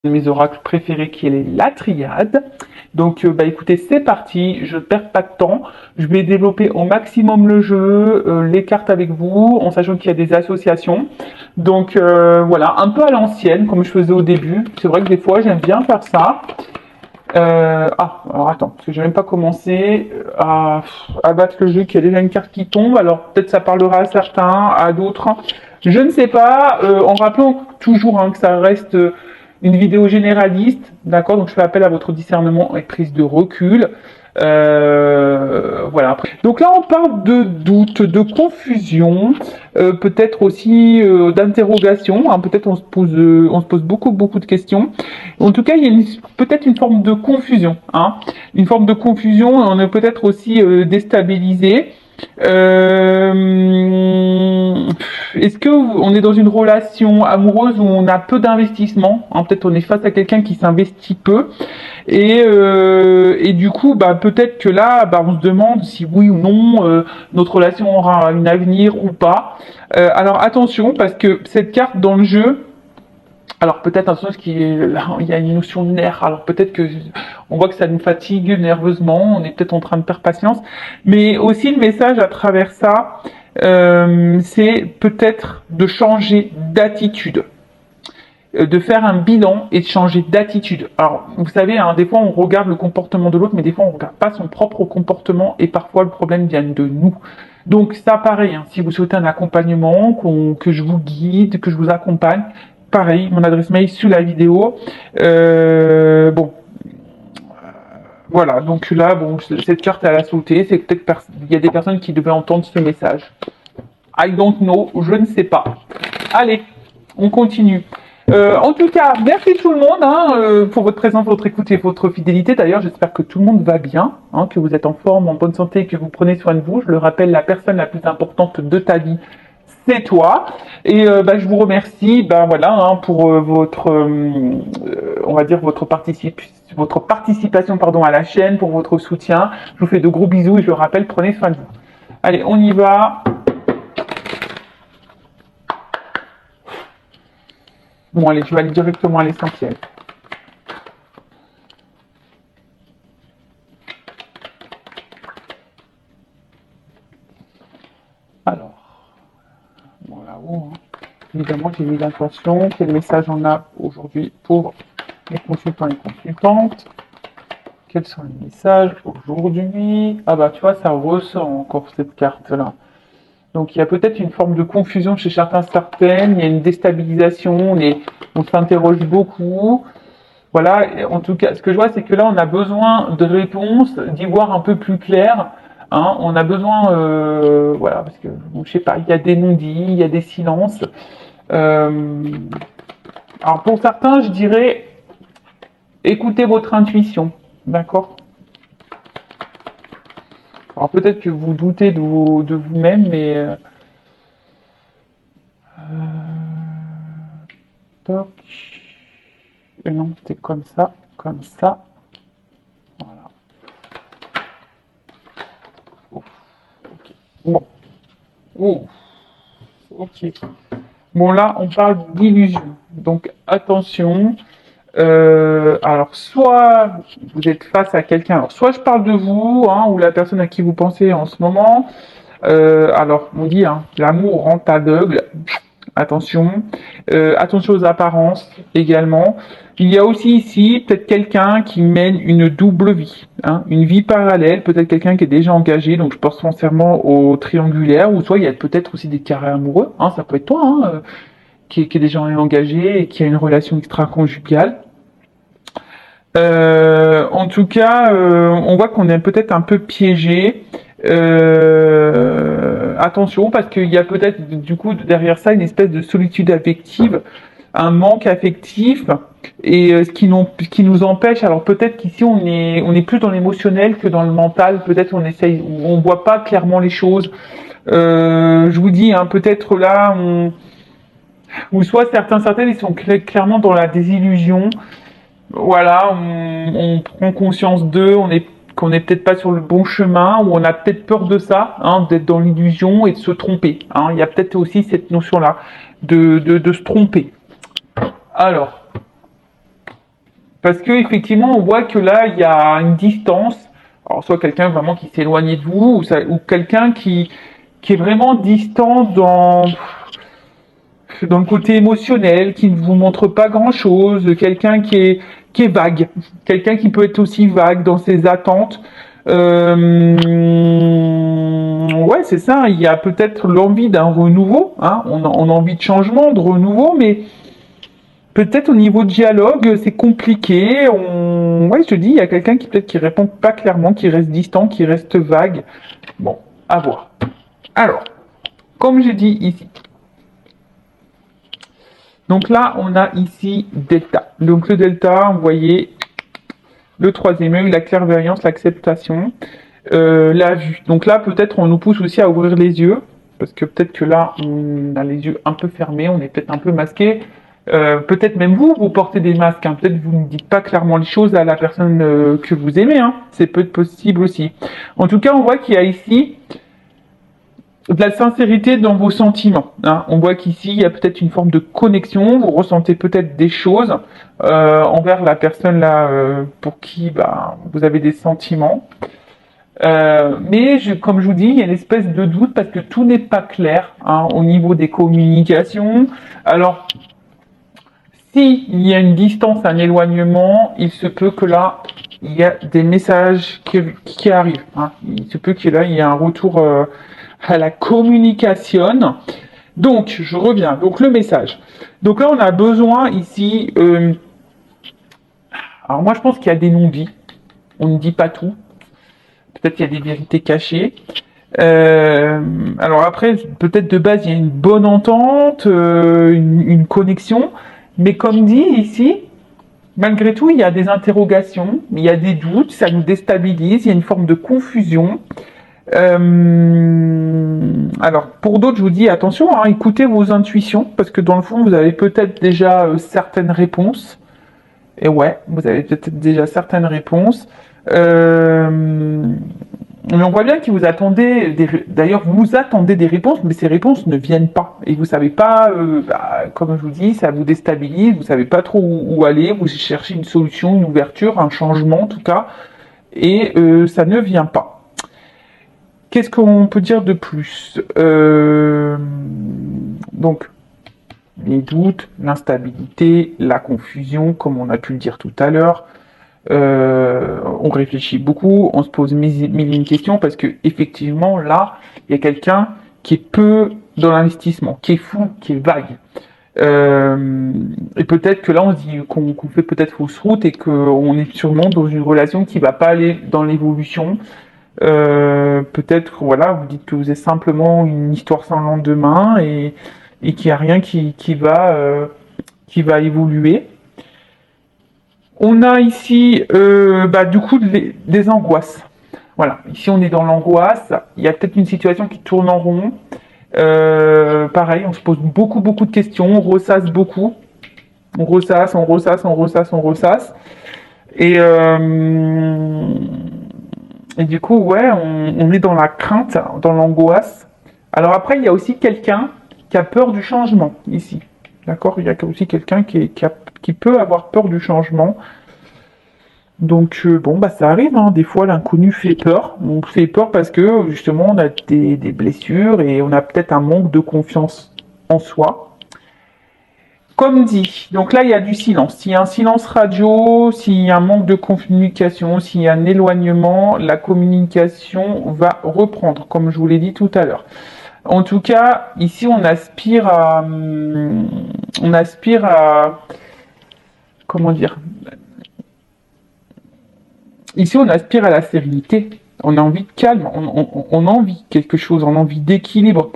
de mes oracles préférés qui est la triade. Donc bah écoutez, c'est parti, je ne perds pas de temps, je vais développer au maximum le jeu, les cartes avec vous, en sachant qu'il y a des associations. Donc voilà, un peu à l'ancienne, comme je faisais au début. C'est vrai que des fois, j'aime bien faire ça. Alors attends, parce que j'ai même pas commencé à battre le jeu, qu'il y a déjà une carte qui tombe, alors peut-être ça parlera à certains, à d'autres. Je ne sais pas, en rappelant toujours que ça reste une vidéo généraliste, d'accord? Donc je fais appel à votre discernement et prise de recul. Voilà. Donc là, on parle de doute, de confusion, peut-être aussi d'interrogation. Hein, peut-être on se pose beaucoup de questions. En tout cas, il y a peut-être une forme de confusion. Hein, une forme de confusion. On est peut-être aussi déstabilisé. Est-ce que on est dans une relation amoureuse où on a peu d'investissement, hein, peut-être on est face à quelqu'un qui s'investit peu et du coup bah peut-être que là bah, on se demande si oui ou non notre relation aura un avenir ou pas. Alors attention parce que cette carte dans le jeu, alors peut-être un sens qui est, il y a une notion de nerf. Alors peut-être que on voit que ça nous fatigue nerveusement, on est peut-être en train de perdre patience, mais aussi le message à travers ça, c'est peut-être de changer d'attitude, de faire un bilan et de changer d'attitude. Alors vous savez, hein, des fois on regarde le comportement de l'autre, mais des fois on regarde pas son propre comportement et parfois le problème vient de nous. Donc ça pareil, hein, si vous souhaitez un accompagnement, que je vous guide, que je vous accompagne, pareil, mon adresse mail sous la vidéo. Bon, voilà, donc là, bon, cette carte elle a sauté, c'est peut-être il y a des personnes qui devaient entendre ce message. I don't know, je ne sais pas. Allez, on continue. En tout cas, merci tout le monde pour votre présence, votre écoute et votre fidélité. D'ailleurs, j'espère que tout le monde va bien, hein, que vous êtes en forme, en bonne santé, que vous prenez soin de vous. Je le rappelle, la personne la plus importante de ta vie, c'est toi. Et bah, je vous remercie voilà, hein, pour votre, on va dire, votre participation pardon, à la chaîne, pour votre soutien. Je vous fais de gros bisous et je le rappelle, prenez soin de vous. Allez, on y va. Bon, allez, je vais aller directement à l'essentiel. Alors, bon, là-haut, hein. Évidemment, j'ai mis l'intention. Quel message on a aujourd'hui pour les consultants et consultantes? Quels sont les messages aujourd'hui? Ah bah, tu vois, ça ressort encore cette carte-là. Donc, il y a peut-être une forme de confusion chez certaines, il y a une déstabilisation, on s'interroge beaucoup. Voilà, en tout cas, ce que je vois, c'est que là, on a besoin de réponses, d'y voir un peu plus clair. Hein, on a besoin, voilà, parce que, bon, je sais pas, il y a des non-dits, il y a des silences. Alors, pour certains, je dirais, écoutez votre intuition, d'accord? Alors, peut-être que vous doutez de vous-même, mais... toc. Et non, c'était comme ça, comme ça. Voilà. Ouf, ok. Bon. Ouf, ok. Bon, là, on parle d'illusion. Donc, attention. Alors, soit vous êtes face à quelqu'un, alors soit je parle de vous, hein, ou la personne à qui vous pensez en ce moment. Alors, on dit, hein, l'amour rend aveugle. Attention. Attention aux apparences également. Il y a aussi ici peut-être quelqu'un qui mène une double vie, hein, une vie parallèle, peut-être quelqu'un qui est déjà engagé, donc je pense foncièrement au triangulaire, ou soit il y a peut-être aussi des carrés amoureux, hein, ça peut être toi, hein, qui est déjà engagé et qui a une relation extra-conjugale. En tout cas, on voit qu'on est peut-être un peu piégé. Attention, parce qu'il y a peut-être du coup derrière ça une espèce de solitude affective, un manque affectif, et ce qui nous empêche. Alors peut-être qu'ici on est plus dans l'émotionnel que dans le mental. Peut-être on voit pas clairement les choses. Je vous dis, hein, peut-être là, ou soit certaines ils sont clairement dans la désillusion. Voilà, on prend conscience d'eux, qu'on n'est peut-être pas sur le bon chemin, ou on a peut-être peur de ça, hein, d'être dans l'illusion et de se tromper. Hein. Il y a peut-être aussi cette notion-là de se tromper. Alors, Parce que effectivement, on voit que là, il y a une distance. Alors, soit quelqu'un vraiment qui s'éloigne de vous, ou quelqu'un qui est vraiment distant dans le côté émotionnel, qui ne vous montre pas grand-chose, quelqu'un qui est vague, quelqu'un qui peut être aussi vague dans ses attentes. Ouais, c'est ça. Il y a peut-être l'envie d'un renouveau, hein. On a envie de changement, de renouveau, mais peut-être au niveau dialogue, c'est compliqué. Ouais, je te dis, il y a quelqu'un qui peut-être qui répond pas clairement, qui reste distant, qui reste vague. Bon, à voir. Alors, comme j'ai dit ici. Donc là, on a ici delta. Donc le delta, vous voyez, le troisième œil, la clairvoyance, l'acceptation, la vue. Donc là, peut-être on nous pousse aussi à ouvrir les yeux, parce que peut-être que là, on a les yeux un peu fermés, on est peut-être un peu masqué. Peut-être même vous portez des masques. Hein. Peut-être vous ne dites pas clairement les choses à la personne que vous aimez. Hein. C'est peut-être possible aussi. En tout cas, on voit qu'il y a ici de la sincérité dans vos sentiments. Hein. On voit qu'ici, il y a peut-être une forme de connexion. Vous ressentez peut-être des choses envers la personne là pour qui vous avez des sentiments. Mais comme je vous dis, il y a une espèce de doute parce que tout n'est pas clair au niveau des communications. Alors, s'il y a une distance, un éloignement, il se peut que là, il y a des messages qui arrivent. Hein. Il se peut que là, il y ait un retour à la communication. Donc, je reviens. Donc, le message. Donc là, on a besoin ici... alors moi, je pense qu'il y a des non-dits. On ne dit pas tout. Peut-être qu'il y a des vérités cachées. Alors après, peut-être de base, il y a une bonne entente, une connexion. Mais comme dit ici, malgré tout, il y a des interrogations, il y a des doutes, ça nous déstabilise, il y a une forme de confusion. Alors, pour d'autres, je vous dis attention, hein, écoutez vos intuitions, parce que dans le fond, vous avez peut-être déjà certaines réponses. Et ouais, vous avez peut-être déjà certaines réponses. Mais on voit bien que vous attendez, d'ailleurs vous attendez des réponses, mais ces réponses ne viennent pas. Et vous savez pas, comme je vous dis, ça vous déstabilise, vous savez pas trop où aller, vous cherchez une solution, une ouverture, un changement en tout cas, et ça ne vient pas. Qu'est-ce qu'on peut dire de plus Donc, les doutes, l'instabilité, la confusion, comme on a pu le dire tout à l'heure. On réfléchit beaucoup, on se pose mille et une questions parce que effectivement là, il y a quelqu'un qui est peu dans l'investissement, qui est fou, qui est vague. Et peut-être que là, on se dit qu'on fait peut-être fausse route et qu'on est sûrement dans une relation qui va pas aller dans l'évolution. Peut-être, voilà, vous dites que vous êtes simplement une histoire sans lendemain et qu'il n'y a rien qui va évoluer. On a ici, du coup, des angoisses. Voilà, ici on est dans l'angoisse. Il y a peut-être une situation qui tourne en rond. Pareil, on se pose beaucoup de questions, on ressasse beaucoup. On ressasse. Et du coup, ouais, on est dans la crainte, dans l'angoisse. Alors après, il y a aussi quelqu'un qui a peur du changement, ici. D'accord? Il y a aussi quelqu'un qui peut avoir peur du changement. Donc ça arrive, hein. Des fois l'inconnu fait peur. On fait peur parce que justement on a des blessures et on a peut-être un manque de confiance en soi. Comme dit, donc là il y a du silence. S'il y a un silence radio, s'il y a un manque de communication, s'il y a un éloignement, la communication va reprendre, comme je vous l'ai dit tout à l'heure. En tout cas, ici on aspire à comment dire? Ici, on aspire à la sérénité. On a envie de calme, on a envie de quelque chose, on a envie d'équilibre.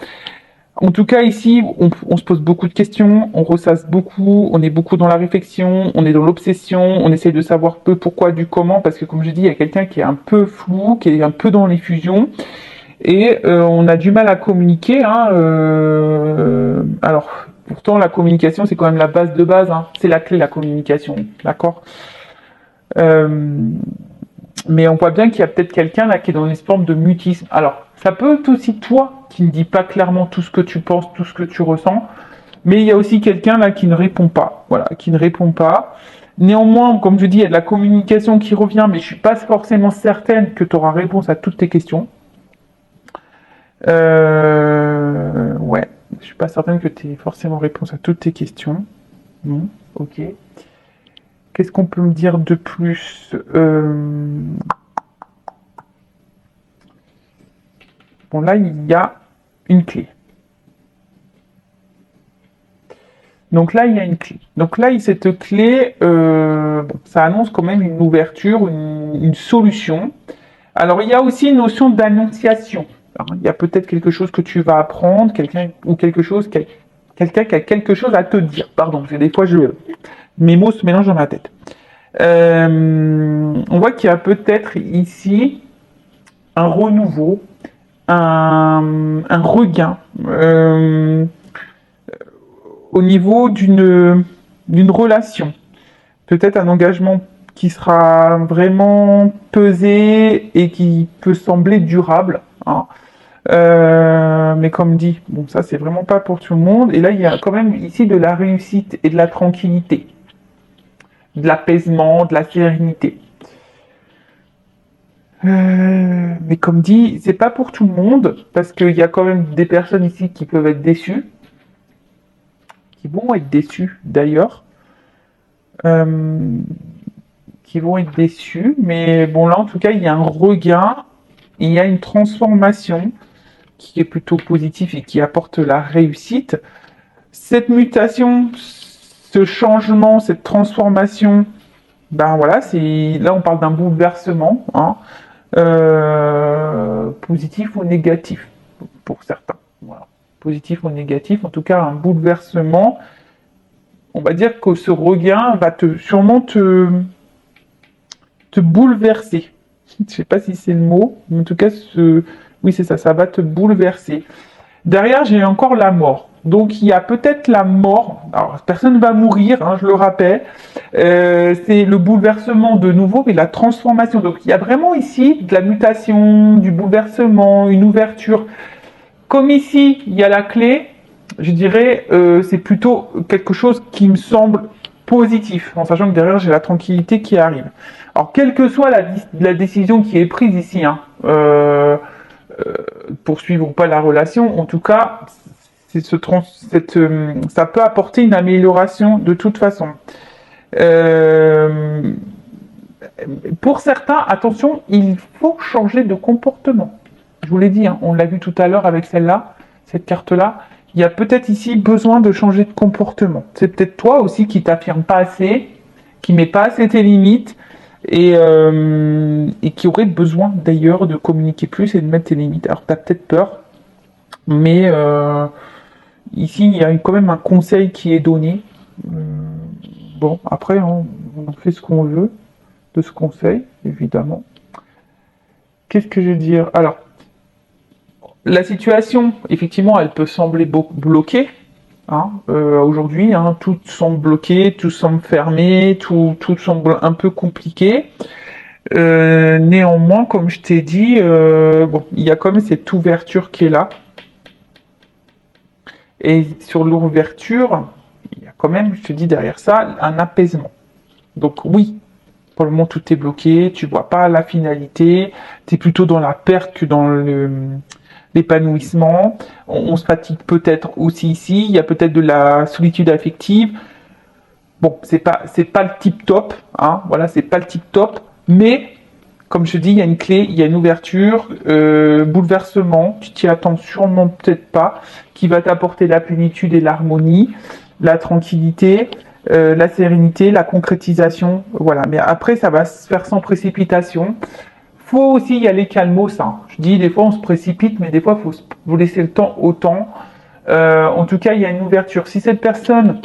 En tout cas, ici, on se pose beaucoup de questions, on ressasse beaucoup, on est beaucoup dans la réflexion, on est dans l'obsession, on essaye de savoir peu pourquoi, du comment, parce que comme je dis, il y a quelqu'un qui est un peu flou, qui est un peu dans les fusions, et on a du mal à communiquer. Hein, alors, pourtant, la communication, c'est quand même la base de base, hein, c'est la clé, la communication, d'accord mais on voit bien qu'il y a peut-être quelqu'un là qui est dans une forme de mutisme. Alors, ça peut être aussi toi qui ne dis pas clairement tout ce que tu penses, tout ce que tu ressens, mais il y a aussi quelqu'un là qui ne répond pas. Voilà, qui ne répond pas. Néanmoins, comme je dis, il y a de la communication qui revient, mais je suis pas forcément certaine que tu auras réponse à toutes tes questions. Ouais, je suis pas certaine que tu aies forcément réponse à toutes tes questions. Non, ok. Qu'est-ce qu'on peut me dire de plus? Bon, là, il y a une clé. Donc là, il y a une clé. Donc là, cette clé, bon, ça annonce quand même une ouverture, une solution. Alors, il y a aussi une notion d'annonciation. Alors, il y a peut-être quelque chose que tu vas apprendre, quelqu'un ou quelque chose, quelqu'un qui a quelque chose à te dire. Pardon, parce que des fois, mes mots se mélangent dans ma tête. On voit qu'il y a peut-être ici un renouveau, un regain au niveau d'une relation. Peut-être un engagement qui sera vraiment pesé et qui peut sembler durable. Hein. Mais comme dit, bon, ça c'est vraiment pas pour tout le monde. Et là, il y a quand même ici de la réussite et de la tranquillité, de l'apaisement, de la sérénité. Mais comme dit, c'est pas pour tout le monde parce qu'il y a quand même des personnes ici qui peuvent être déçues, qui vont être déçues d'ailleurs, qui vont être déçues. Mais bon là, en tout cas, il y a un regain, il y a une transformation qui est plutôt positive et qui apporte la réussite. Cette mutation, ce changement, cette transformation, ben voilà, c'est là on parle d'un bouleversement, hein, positif ou négatif pour certains. Voilà. Positif ou négatif, en tout cas un bouleversement. On va dire que ce regain va sûrement te bouleverser. Je ne sais pas si c'est le mot, mais en tout cas, oui c'est ça, ça va te bouleverser. Derrière, j'ai encore la mort. Donc il y a peut-être la mort. Alors personne ne va mourir, hein, je le rappelle. C'est le bouleversement de nouveau, mais la transformation. Donc il y a vraiment ici de la mutation, du bouleversement, une ouverture. Comme ici, il y a la clé, je dirais, c'est plutôt quelque chose qui me semble positif, en sachant que derrière, j'ai la tranquillité qui arrive. Alors, quelle que soit la décision qui est prise ici, hein, poursuivre ou pas la relation, en tout cas, ça peut apporter une amélioration de toute façon. Pour certains, attention, il faut changer de comportement. Je vous l'ai dit, hein, on l'a vu tout à l'heure avec celle-là, cette carte-là. Il y a peut-être ici besoin de changer de comportement. C'est peut-être toi aussi qui t'affirme pas assez, qui met pas assez tes limites et qui aurait besoin d'ailleurs de communiquer plus et de mettre tes limites. Alors tu as peut-être peur, mais ici il y a quand même un conseil qui est donné. Bon, après on fait ce qu'on veut de ce conseil, évidemment. Qu'est-ce que je veux dire? Alors, la situation, effectivement, elle peut sembler bloquée. Hein, aujourd'hui, hein, tout semble bloqué, tout semble fermé, tout semble un peu compliqué. Néanmoins, comme je t'ai dit, bon, il y a quand même cette ouverture qui est là. Et sur l'ouverture, il y a quand même, je te dis derrière ça, un apaisement. Donc oui, pour le moment, tout est bloqué, tu vois pas la finalité, tu es plutôt dans la perte que dans l'épanouissement. On se fatigue peut-être aussi ici, il y a peut-être de la solitude affective. Bon, c'est pas le tip top, hein, voilà, c'est pas le tip top, mais comme je te dis, il y a une clé, il y a une ouverture, bouleversement, tu t'y attends sûrement peut-être pas, qui va t'apporter la plénitude et l'harmonie, la tranquillité, la sérénité, la concrétisation, voilà. Mais après, ça va se faire sans précipitation. Faut aussi y aller calmos, hein. Je dis, des fois, on se précipite, mais des fois, faut laisser le temps au temps. En tout cas, il y a une ouverture. Si cette personne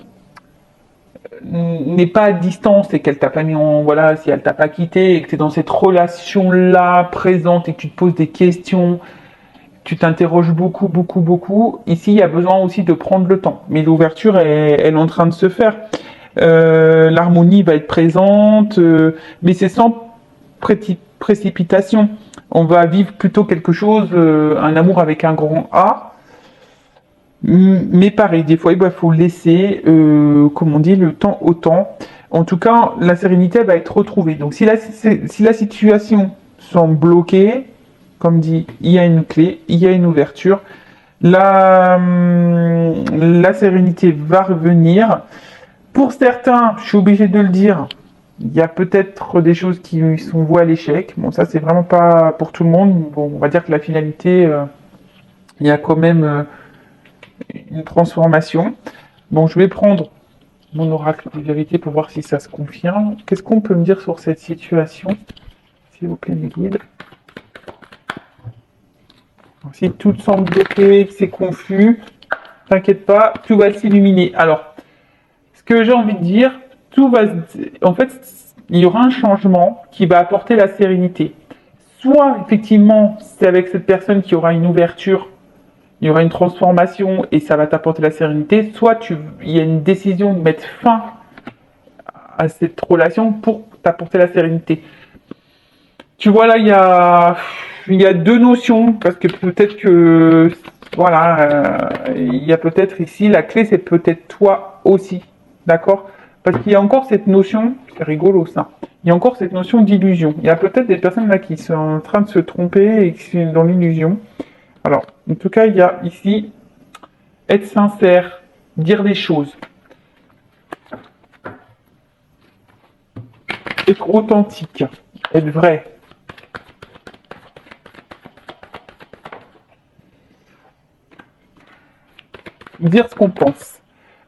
n'est pas à distance et qu'elle t'a pas mis en, voilà, si elle t'a pas quitté et que tu es dans cette relation-là présente et que tu te poses des questions, tu t'interroges beaucoup, ici, il y a besoin aussi de prendre le temps. Mais l'ouverture, elle est en train de se faire. L'harmonie va être présente, mais c'est sans précipitation. On va vivre plutôt quelque chose, un amour avec un grand A. Mais pareil, des fois, il faut laisser, comme on dit, le temps au temps. En tout cas, la sérénité va être retrouvée. Donc, si la situation semble bloquée, comme dit, il y a une clé, il y a une ouverture, la sérénité va revenir. Pour certains, je suis obligé de le dire, il y a peut-être des choses qui sont vouées à l'échec. Bon, ça, c'est vraiment pas pour tout le monde. Bon, on va dire que la finalité, il y a quand même une transformation. Bon, je vais prendre mon oracle de vérité pour voir si ça se confirme. Qu'est-ce qu'on peut me dire sur cette situation, s'il vous plaît, mes guides? Si tout semble bloqué, que c'est confus, t'inquiète pas, tout va s'illuminer. Alors, ce que j'ai envie de dire, en fait, il y aura un changement qui va apporter la sérénité. Soit, effectivement, c'est avec cette personne qui aura une ouverture, il y aura une transformation et ça va t'apporter la sérénité, soit il y a une décision de mettre fin à cette relation pour t'apporter la sérénité. Tu vois, là, il y a deux notions, parce que peut-être que, voilà, il y a peut-être ici, la clé, c'est peut-être toi aussi, d'accord? Parce qu'il y a encore cette notion, c'est rigolo ça, il y a encore cette notion d'illusion. Il y a peut-être des personnes là qui sont en train de se tromper et qui sont dans l'illusion. Alors, en tout cas, il y a ici, être sincère, dire les choses, être authentique, être vrai. Dire ce qu'on pense.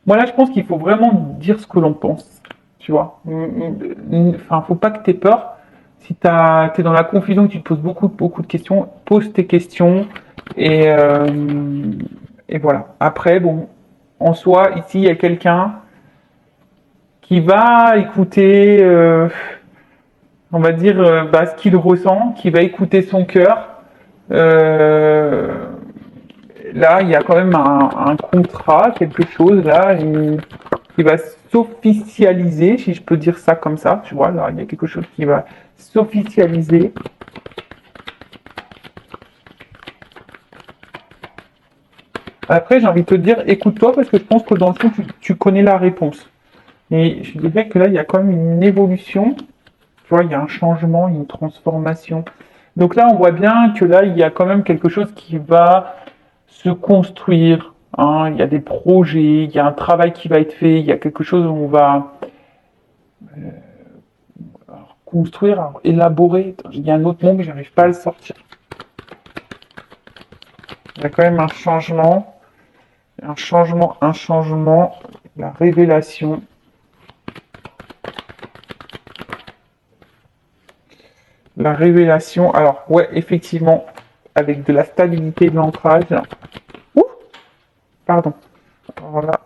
Moi là, je pense qu'il faut vraiment dire ce que l'on pense. Tu vois. Enfin, faut pas que tu aies peur. Si tu es dans la confusion, que tu te poses beaucoup de questions, pose tes questions et voilà. Après, bon, en soi, ici, il y a quelqu'un qui va écouter, on va dire, ce qu'il ressent, qui va écouter son cœur. Euh, Là, il y a quand même un contrat, quelque chose là, qui va s'officialiser, si je peux dire ça comme ça, tu vois, là, il y a quelque chose qui va s'officialiser. Après, j'ai envie de te dire, écoute-toi, parce que je pense que dans le fond, tu connais la réponse. Et je dirais que là, il y a quand même une évolution, tu vois, il y a un changement, une transformation. Donc là, on voit bien que là, il y a quand même quelque chose qui va se construire, hein. Il y a des projets, il y a un travail qui va être fait, il y a quelque chose où on va construire, élaborer. Il y a un autre mot, mais j'arrive pas à le sortir. Il y a quand même un changement, la révélation. La révélation, alors ouais, effectivement, avec de la stabilité, de l'ancrage. Ouh, pardon. Voilà.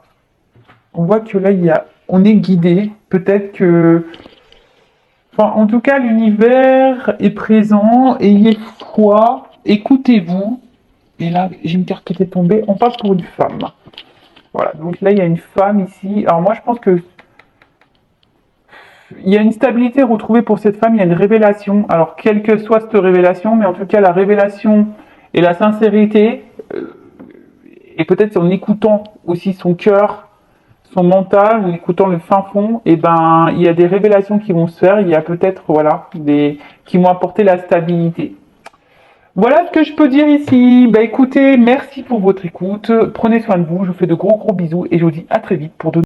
On voit que là, on est guidé. Peut-être que, enfin, en tout cas, l'univers est présent. Ayez foi. Écoutez-vous. Et là, j'ai une carte qui est tombée. On parle pour une femme. Voilà. Donc là, il y a une femme ici. Alors moi, je pense que il y a une stabilité retrouvée pour cette femme. Il y a une révélation. Alors, quelle que soit cette révélation, mais en tout cas, la révélation et la sincérité, et peut-être en écoutant aussi son cœur, son mental, en écoutant le fin fond, et ben il y a des révélations qui vont se faire, il y a peut-être voilà qui vont apporter la stabilité. Voilà ce que je peux dire ici. Bah écoutez, merci pour votre écoute. Prenez soin de vous. Je vous fais de gros bisous et je vous dis à très vite pour de